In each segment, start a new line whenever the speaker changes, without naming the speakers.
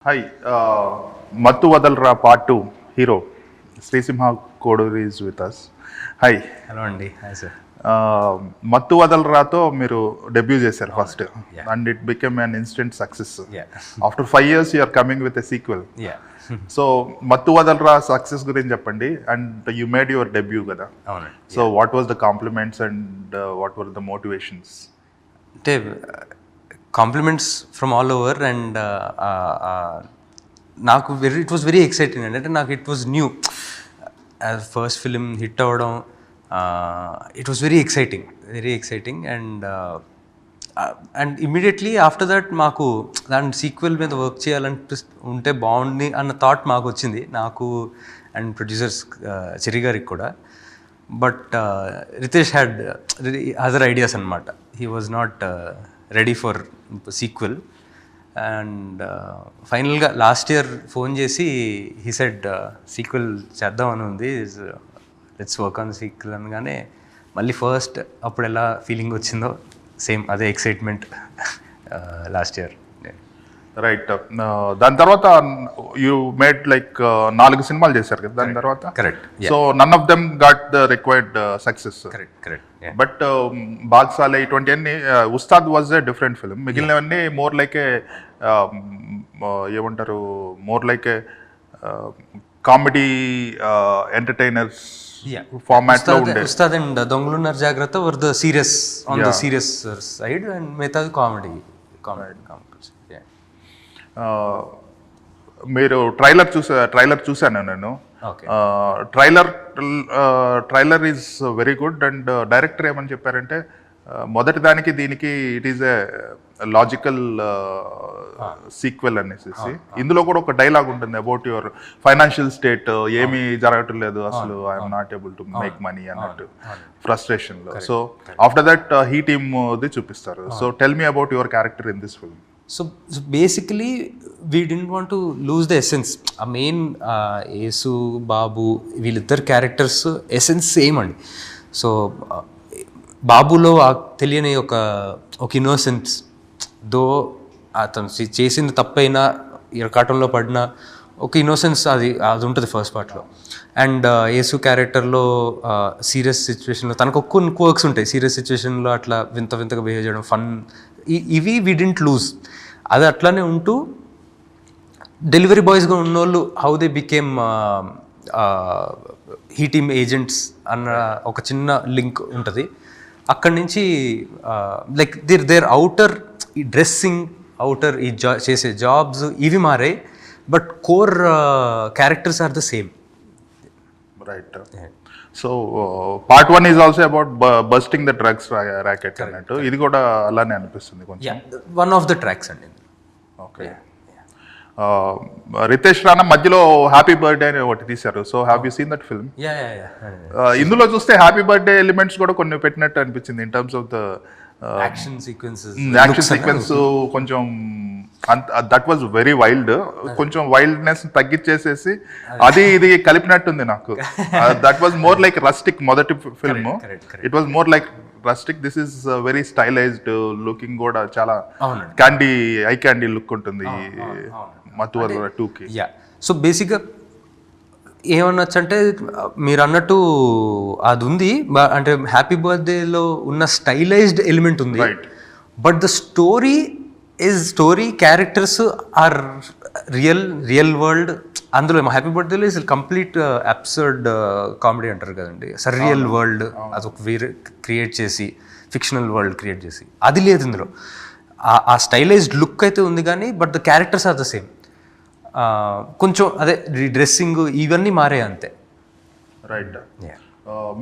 Hi, Mattu Vadalra Part 2 hero Srisimha Koduri is with us. Hi.
Hello Andy. Hi sir.
Mattu Vadalrato మీరు debut చేశారు first and it became an instant success. After 5 years you are coming with a sequel. So Mathu Vadalara success గురించి చెప్పండి. And you made your debut కదా, so what was the compliments and what were the motivations?
అంటే compliments from all over and నాకు it was very exciting అండి. అంటే నాకు it was new as first film hit అవ్వడం. It was very exciting and immediately after that మాకు దాని sequel మీద work ఉంటే బాగుంది అన్న థాట్ మాకు వచ్చింది, నాకు అండ్ ప్రొడ్యూసర్స్ చెరి గారికి కూడా. But Ritesh had other ideas అనమాట. He was not ready for sequel. And ఫైనల్గా లాస్ట్ ఇయర్ ఫోన్ చేసి హీ సెడ్ సీక్వెల్ చేద్దామని ఉంది, లెట్స్ వర్క్ ఆన్ సీక్వెల్ అనగానే మళ్ళీ ఫస్ట్ అప్పుడు ఎలా ఫీలింగ్ వచ్చిందో సేమ్ అదే ఎక్సైట్మెంట్ లాస్ట్ ఇయర్.
రైట్. దాని తర్వాత యూ మేడ్ లైక్ 4 సినిమాలు చేశారు కదా దాని తర్వాత.
Correct.
So none of them got the required success.
Correct.
But Bhaag Saale ఇటువంటి అన్ని, Ustaad was a different film. మిగిలినవన్నీ మోర్ లైక్ ఏ ఏమంటారు, more like a comedy entertainers format లో ఉండే.
Ustaad and Dongalunnaru Jagratha were the serious on the serious side and మిగతాది comedy.
మీరు trailer చూశాను నేను. Trailer is very good. And director ఏమని చెప్పారంటే మొదటి దానికి దీనికి it is a logical sequel అనేసి. ఇందులో కూడా ఒక డైలాగ్ ఉంటుంది అబౌట్ యువర్ ఫైనాన్షియల్ స్టేట్, ఏమీ జరగటం లేదు అసలు, I'm not able to make money అన్నట్టు ఫ్రస్ట్రేషన్ లో. So after that he team the చూపిస్తారు. So tell me about your character in this film.
So basically we didn't want to lose the essence. ఆ main Yesu Babu వీళ్ళిద్దరు characters essence same అండి. So బాబులో తెలియని ఒక innocence, దో అతను చేసింది తప్పైనా ఇరకాటంలో పడిన ఒక ఇన్నోసెన్స్ అది ఉంటుంది ఫస్ట్ పార్ట్లో. అండ్ యేసు క్యారెక్టర్లో సీరియస్ సిచ్యువేషన్లో తనకు కొన్ని క్వర్క్స్ ఉంటాయి. సీరియస్ సిచ్యువేషన్లో అట్లా వింతగా బిహేవ్ చేయడం, ఫన్, ఇవి వి డింట్ లూజ్. అది అట్లానే ఉంటూ డెలివరీ బాయ్స్గా ఉన్నోళ్ళు how they became he team agents అన్న ఒక చిన్న లింక్ ఉంటుంది. అక్కడి నుంచి లైక్ దేర్ అవుటర్ ఈ డ్రెస్సింగ్, అవుటర్ ఈ చేసే జాబ్స్ ఇవి మారాయి, but core characters are the same.
Right. So part 1 is also about busting the drugs racket అన్నట్టు. ఇది కూడా అలానే అనిపిస్తుంది కొంచెం.
వన్ ఆఫ్ ద ట్రాక్స్ అండి.
ఓకే. రితేష్ రాణా మధ్యలో హ్యాపీ బర్త్డే అని ఒకటి తీశారు. So have you seen that film? ఇందులో చూస్తే హ్యాపీ బర్త్డే ఎలిమెంట్స్ కూడా కొన్ని పెట్టినట్టు అనిపించింది in terms of the
action
sequence. కొంచెం దట్ వాజ్ వెరీ వైల్డ్. కొంచెం వైల్డ్నెస్ తగ్గించేసేసి అది ఇది కలిపినట్టుంది నాకు. That was more like rustic. మొదటి film it was more like rustic. This is very stylised looking, కూడా చాలా ఐ క్యాండీ లుక్ ఉంటుంది మత్తు వదలరా 2కి.
సో బేసిక్గా ఏమనొచ్చు అంటే మీరు అన్నట్టు అది ఉంది. అంటే హ్యాపీ బర్త్డేలో ఉన్న స్టైలైజ్డ్ ఎలిమెంట్ ఉంది, but the story characters are real world. అందులో హ్యాపీ బర్త్డేలో ఇస్ కంప్లీట్ అబ్సర్డ్ కామెడీ అంటారు కదండి. సర్రియల్ వరల్డ్ అదొక వేరే క్రియేట్ చేసి, ఫిక్షనల్ వరల్డ్ క్రియేట్ చేసి, అది లేదు ఇందులో. ఆ స్టైలైజ్డ్ లుక్ అయితే ఉంది కానీ but the characters are the same. కొంచెం అదే డ్రెస్సింగ్ ఇవన్నీ మారాయి అంతే.
రైట్.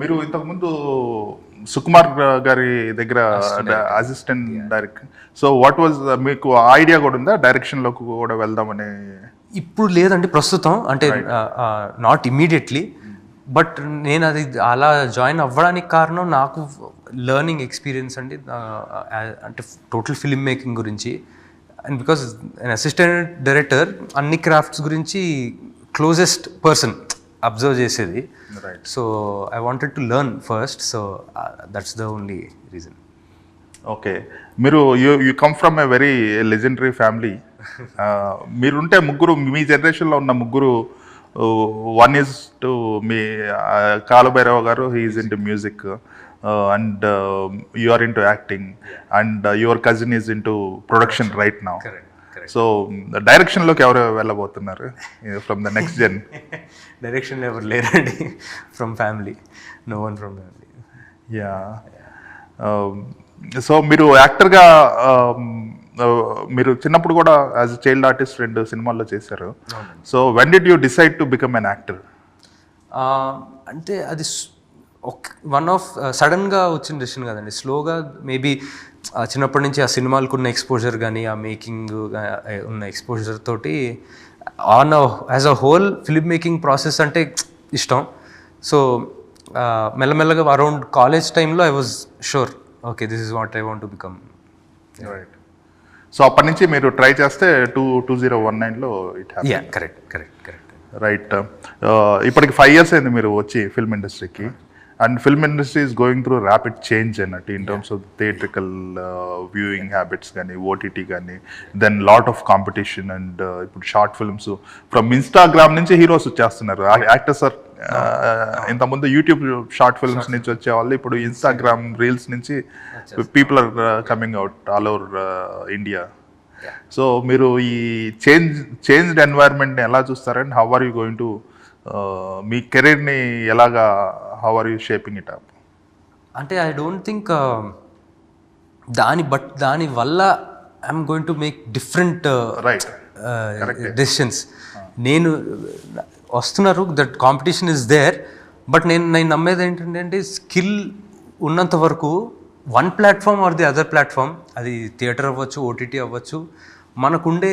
మీరు ఇంతకుముందు సుకుమార్ గారి దగ్గర assistant director. So what was మీకు ఐడియా కూడా ఉందా డైరెక్షన్లోకి కూడా వెళ్దామని?
ఇప్పుడు లేదండి ప్రస్తుతం, అంటే నాట్ ఇమ్మీడియట్లీ. బట్ నేను అది అలా జాయిన్ అవ్వడానికి కారణం నాకు లెర్నింగ్ ఎక్స్పీరియన్స్ అండి. అంటే టోటల్ ఫిల్మ్ మేకింగ్ గురించి. And because an assistant director అన్ని క్రాఫ్ట్స్ గురించి క్లోజెస్ట్ పర్సన్ అబ్జర్వ్ చేసేది. So I wanted to learn first. So that's the only reason.
Okay. మీరు you come from a very legendary family. మీరుంటే ముగ్గురు, మీ జనరేషన్లో ఉన్న ముగ్గురు, వన్ ఈజ్ టు మీ Kaala Bhairava garu, he is into music and you are into acting and your cousin is into production right now. So డైరెక్షన్లోకి ఎవరు వెళ్ళబోతున్నారు from the next gen?
Direction ఎవరు లేరండి from family, no one from family.
Yeah. So మీరు యాక్టర్గా మీరు చిన్నప్పుడు కూడా యాజ్ అ చైల్డ్ ఆర్టిస్ట్ 2 సినిమాల్లో చేశారు. So when did you decide to become an actor?
అంటే అది వన్ ఆఫ్ సడన్గా వచ్చిన డెసిషన్ కదండి, స్లోగా మేబీ చిన్నప్పటి నుంచి ఆ సినిమాలకు ఉన్న ఎక్స్పోజర్ కానీ ఆ మేకింగ్ ఉన్న ఎక్స్పోజర్ తోటి as a whole film making process అంటే ఇష్టం. సో మెల్లమెల్లగా అరౌండ్ కాలేజ్ టైంలో I was sure okay this is what I want to become.
Right. So అప్పటి నుంచి మీరు ట్రై చేస్తే 2019లో ఇట్ హ్యాపెండ్.
కరెక్ట్.
రైట్. ఇప్పటికి 5 years అయింది మీరు వచ్చి ఫిల్మ్ ఇండస్ట్రీకి. And film industry is going through rapid change అన్నట్టు in terms of theatrical viewing habits కానీ, ఓటీటీ కానీ, then lot of competition. And ఇప్పుడు షార్ట్ ఫిల్మ్స్ ఫ్రమ్ ఇన్స్టాగ్రామ్ నుంచి హీరోస్ వచ్చేస్తున్నారు. యాక్టర్స్ ఆర్ ఇంతకుముందు యూట్యూబ్ షార్ట్ ఫిల్మ్స్ నుంచి వచ్చేవాళ్ళు, ఇప్పుడు ఇన్స్టాగ్రామ్ రీల్స్ నుంచి people are coming out all over India. So మీరు ఈ చేంజ్డ్ ఎన్వైర్న్మెంట్ని ఎలా చూస్తారండి? How are you going to మీ కెరీర్ని ఎలాగా, how are you shaping it up?
అంటే ఐ డోంట్ థింక్ దాని వల్ల I'm going to make different decisions. నేను వస్తున్నారు, that competition is there, but నేను నమ్మేది ఏంటంటే స్కిల్ ఉన్నంత వరకు one platform or the other platform, అది థియేటర్ అవ్వచ్చు, ఓటీటీ అవ్వచ్చు, మనకుండే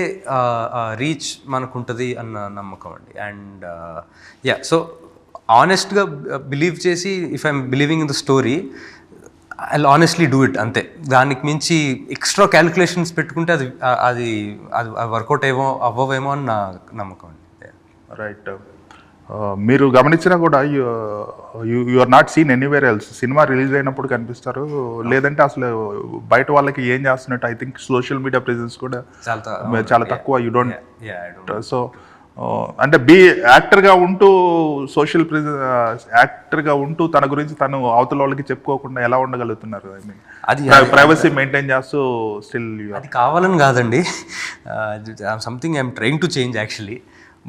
రీచ్ మనకుంటుంది అన్న నమ్మకం అండి. అండ్ సో ఆనెస్ట్గా బిలీవ్ చేసి, if I'm believing in the story I honestly do it, అంతే. దానికి మించి ఎక్స్ట్రా క్యాలిక్యులేషన్స్ పెట్టుకుంటే అది వర్కౌట్ అవ్వవేమో అని నా నమ్మకం అండి.
రైట్. మీరు గమనించినా కూడా you are not seen anywhere else. Cinema release అయినప్పుడు కనిపిస్తారు, లేదంటే అసలు బయట వాళ్ళకి ఏం చేస్తున్నట్టు. I think social media presence కూడా చాలా తక్కువ. You don't. సో అంటే యాక్టర్గా ఉంటూ సోషల్ యాక్టర్గా ఉంటూ తన గురించి తను అవతల వాళ్ళకి చెప్పుకోకుండా ఎలా ఉండగలుగుతున్నారు? ఐ మీన్ అది ప్రైవసీ మెయింటైన్ చేస్తూ స్టిల్.
అది కావాలని కాదండి, something I'm trying to change actually.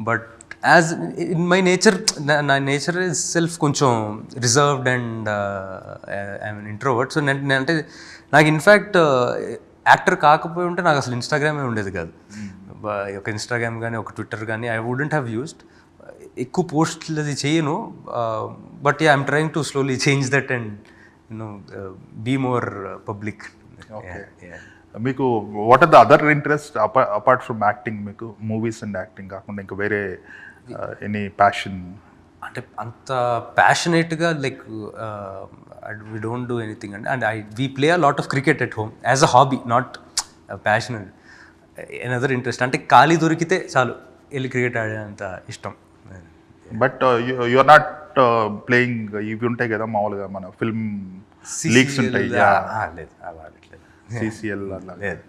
But as in my nature, నా నేచర్ ఇస్ సెల్ఫ్ కొంచెం reserved and I'm introvert. So నేను అంటే నాకు ఇన్ఫ్యాక్ట్ యాక్టర్ కాకపోయి ఉంటే నాకు అసలు ఇన్స్టాగ్రామే ఉండేది కాదు. ఒక ఇన్స్టాగ్రామ్ కానీ ఒక ట్విట్టర్ కానీ ఐ వుడెంట్ హ్యావ్ యూస్డ్. ఎక్కువ పోస్ట్లు అది చేయను, but I'm trying to slowly change that and you know be more public.
మీకు what are the other interest apart from acting? మీకు మూవీస్ అండ్ యాక్టింగ్ కాకుండా ఇంకా వేరే ఎనీ ప్యాషన్?
అంటే అంత ప్యాషనేట్గా like we don't do anything అండి. And we play a lot of cricket at home as a hobby, not passion. Another interest అంటే ఖాళీ దొరికితే చాలు వెళ్ళి క్రికెట్ ఆడేంత ఇష్టం.
But you are not playing ఇవి ఉంటాయి కదా మామూలుగా మన ఫిల్మ్ లీగ్స్ ఉంటాయి,
లేదు
CCL
లేదు,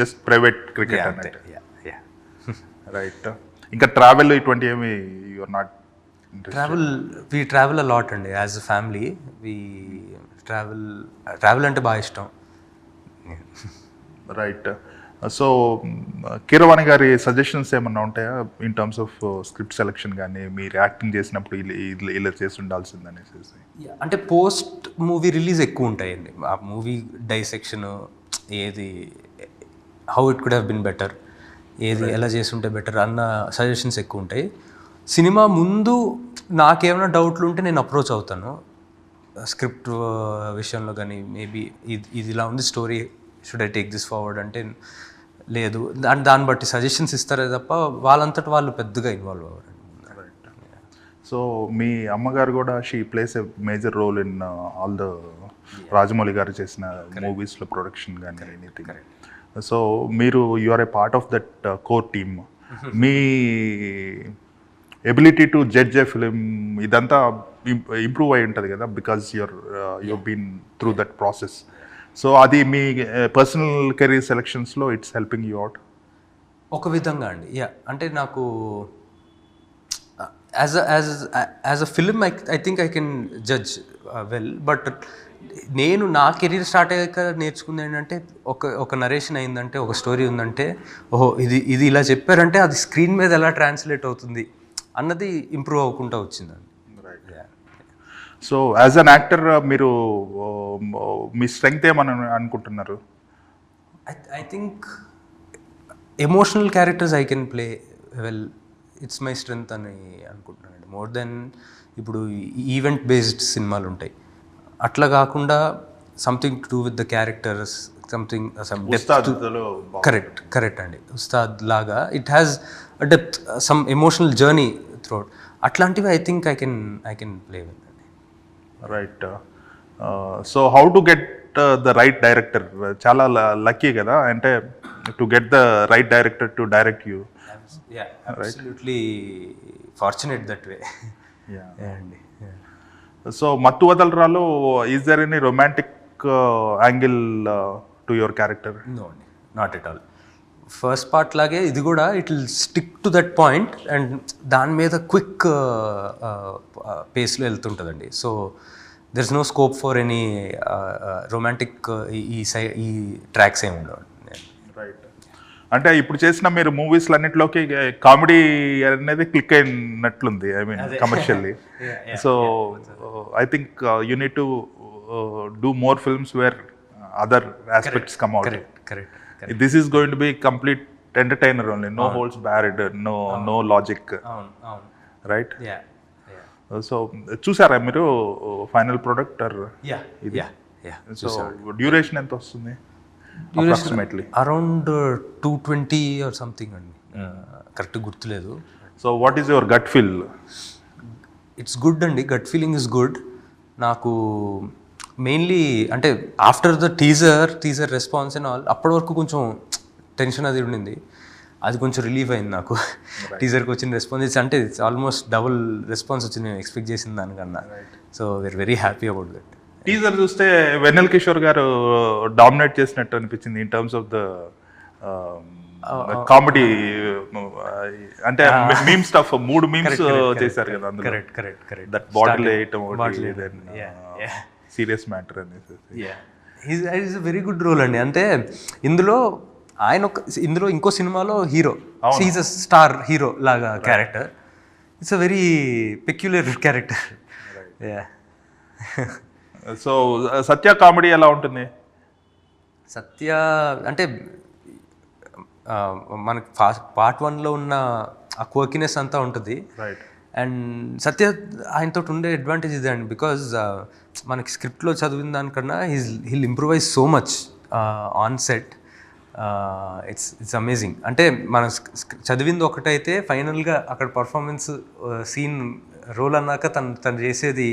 జస్ట్ ప్రైవేట్ క్రికెట్ అన్నట్టు. రైట్. ఇంకా ట్రావెల్ ఇటువంటి ఏమి you are not?
We travel a lot అండి as a family. We travel అంటే బాగా ఇష్టం.
రైట్. సో కీరవాణి గారి సజెషన్స్ ఏమన్నా ఉంటాయా in terms of script selection కానీ, మీరు యాక్టింగ్ చేసినప్పుడు ఇలా చేసి ఉండాల్సింది అనేసి?
అంటే పోస్ట్ మూవీ రిలీజ్ ఎక్కువ ఉంటాయండి. ఆ మూవీ డైసెక్షన్, ఏది how it could have been better, ఏది ఎలా చేస్తుంటే బెటర్ అన్న సజెషన్స్ ఎక్కువ ఉంటాయి. సినిమా ముందు నాకేమైనా డౌట్లు ఉంటే నేను అప్రోచ్ అవుతాను స్క్రిప్ట్ విషయంలో కానీ. మేబీ ఇది ఇలా ఉంది story, should I take this forward అంటే లేదు, దాన్ని బట్టి సజెషన్స్ ఇస్తారే తప్ప వాళ్ళంతటి వాళ్ళు పెద్దగా ఇన్వాల్వ్ అవ్వరు.
సో మీ అమ్మగారు కూడా she plays a major role in all the Rajamouli garu చేసిన మూవీస్లో ప్రొడక్షన్ కానీ ఎనీథింగ్. సో మీరు you are a part of that core team. మీ ability to judge a film ఇదంతా ఇంప్రూవ్ అయి ఉంటుంది కదా, because you been through that process. So అది మీ పర్సనల్ కెరీర్ సెలెక్షన్స్లో ఇట్స్ హెల్పింగ్ యూ అవుట్?
ఒక విధంగా అండి యా అంటే నాకు as a film I think I can judge well but నేను నా కెరీర్ స్టార్ట్ అయ్యాక నేర్చుకుంది ఏంటంటే ఒక నరేషన్ అయిందంటే ఒక స్టోరీ ఉందంటే ఓహో ఇది ఇలా చెప్పారంటే అది స్క్రీన్ మీద ఎలా ట్రాన్స్లేట్ అవుతుంది అన్నది ఇంప్రూవ్ అవ్వకుండా వచ్చిందండి.
సో యాజ్ అన్ యాక్టర్ మీరు మీ స్ట్రెంగ్త్ ఏమని అనుకుంటున్నారు?
I think emotional characters I can play well, it's my strength అని అనుకుంటున్నానండి. మోర్ దెన్ ఇప్పుడు ఈవెంట్ బేస్డ్ సినిమాలు ఉంటాయి, అట్లా కాకుండా something to do with the characters, something correct అండి. ఉస్తాద్ లాగా it has depth, some emotional journey throughout. అట్లాంటివి I think I can play with అండి.
Right. So how to get the right director? చాలా lucky కదా, అంటే to get the right director to direct you.
Absolutely fortunate that way. అండి.
So Mathu వదలరాలో is there any romantic angle to your character?
No అండి, not at all. First part లాగే ఇది కూడా it will stick to that point and దాని మీద quick పేస్లో వెళ్తుంటుందండి. So there is no scope for any romantic ఈ ట్రాక్స్ ఏమి ఉండవు.
రైట్. అంటే ఇప్పుడు చేసిన మీరు మూవీస్లు అన్నింటిలోకి కామెడీ అనేది క్లిక్ అయినట్లుంది, I mean commercially. So I think you need to do more films where other aspects come out. This is going to be complete entertainer only, no holds barred, no logic, right? So చూసారా మీరు final product? ఇది so duration ఎంత వస్తుంది approximately?
Around 220 or something అండి, correct గుర్తులేదు.
So what is your gut feel?
It's good అండి, gut feeling is good. నాకు mainly అంటే after the teaser response and all, అప్పటి వరకు కొంచెం టెన్షన్ అది ఉండింది, అది కొంచెం రిలీఫ్ అయింది నాకు. టీజర్కి వచ్చిన రెస్పాన్స్ అంటే ఇట్స్ ఆల్మోస్ట్ డబుల్ రెస్పాన్స్ వచ్చింది నేను ఎక్స్పెక్ట్ చేసిన దానికన్నా. So we're very happy about that.
Teaser చూస్తే వెన్నెల్ కిషోర్ గారు డామినేట్ చేసినట్టు అనిపించింది in terms of the comedy. అంటే మీమ్ స్టఫ్ 3 మీమ్స్ చేశారు కదా అందులో.
కరెక్ట్.
దట్ బాటిల్ వేయటం, సీరియస్ మ్యాటర్ అనేసి.
ఈజ్ వెరీ గుడ్ రోల్ అండి. అంటే ఇందులో ఇందులో ఇంకో సినిమాలో hero, is a star hero లాగా క్యారెక్టర్. It's a very peculiar character.
So Satya comedy ఎలా ఉంటుంది?
సత్య అంటే మనకి పార్ట్ 1లో ఉన్న ఆ క్వర్కినెస్ అంతా ఉంటుంది. అండ్ సత్య ఆయనతో ఉండే అడ్వాంటేజ్ ఇదే అండి, బికాజ్ మనకి స్క్రిప్ట్లో చదివిన దానికన్నా he'll improvise so much on set. It's amazing. అంటే మనం చదివింది ఒకటైతే ఫైనల్గా అక్కడ పర్ఫార్మెన్స్ సీన్ రోల్ అన్నాక తను చేసేది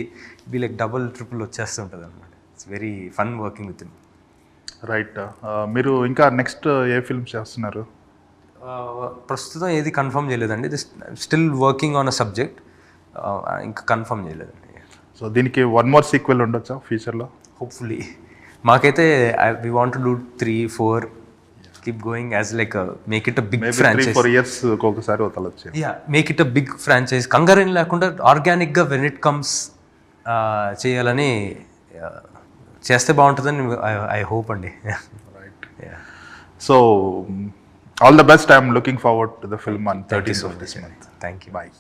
వీళ్ళకి డబుల్ ట్రిపుల్ వచ్చేస్తుంటుంది అనమాట. It's very fun working with him.
Right. మీరు ఇంకా నెక్స్ట్ ఏ ఫిల్మ్స్ చేస్తున్నారు?
ప్రస్తుతం ఏది కన్ఫర్మ్ చేయలేదండి, still working on a subject, ఇంకా కన్ఫర్మ్ చేయలేదండి.
సో దీనికి 1 more సీక్వెల్ ఉండొచ్చా ఫ్యూచర్లో?
హోప్ఫుల్లీ. మాకైతే we want to do 3-4, keep going as like make it a big franchise.
3-4 years ఒకసారి వదలొచ్చు.
Make it a big franchise, కంగారేం లేకుండా ఆర్గానిక్గా వెన్ ఇట్ కమ్స్ చేయాలని చేస్తే బాగుంటుందని ఐ హోప్ అండి.
Right. So all the best. I'm looking forward to the film on 30th of this month.
Thank you.
Bye.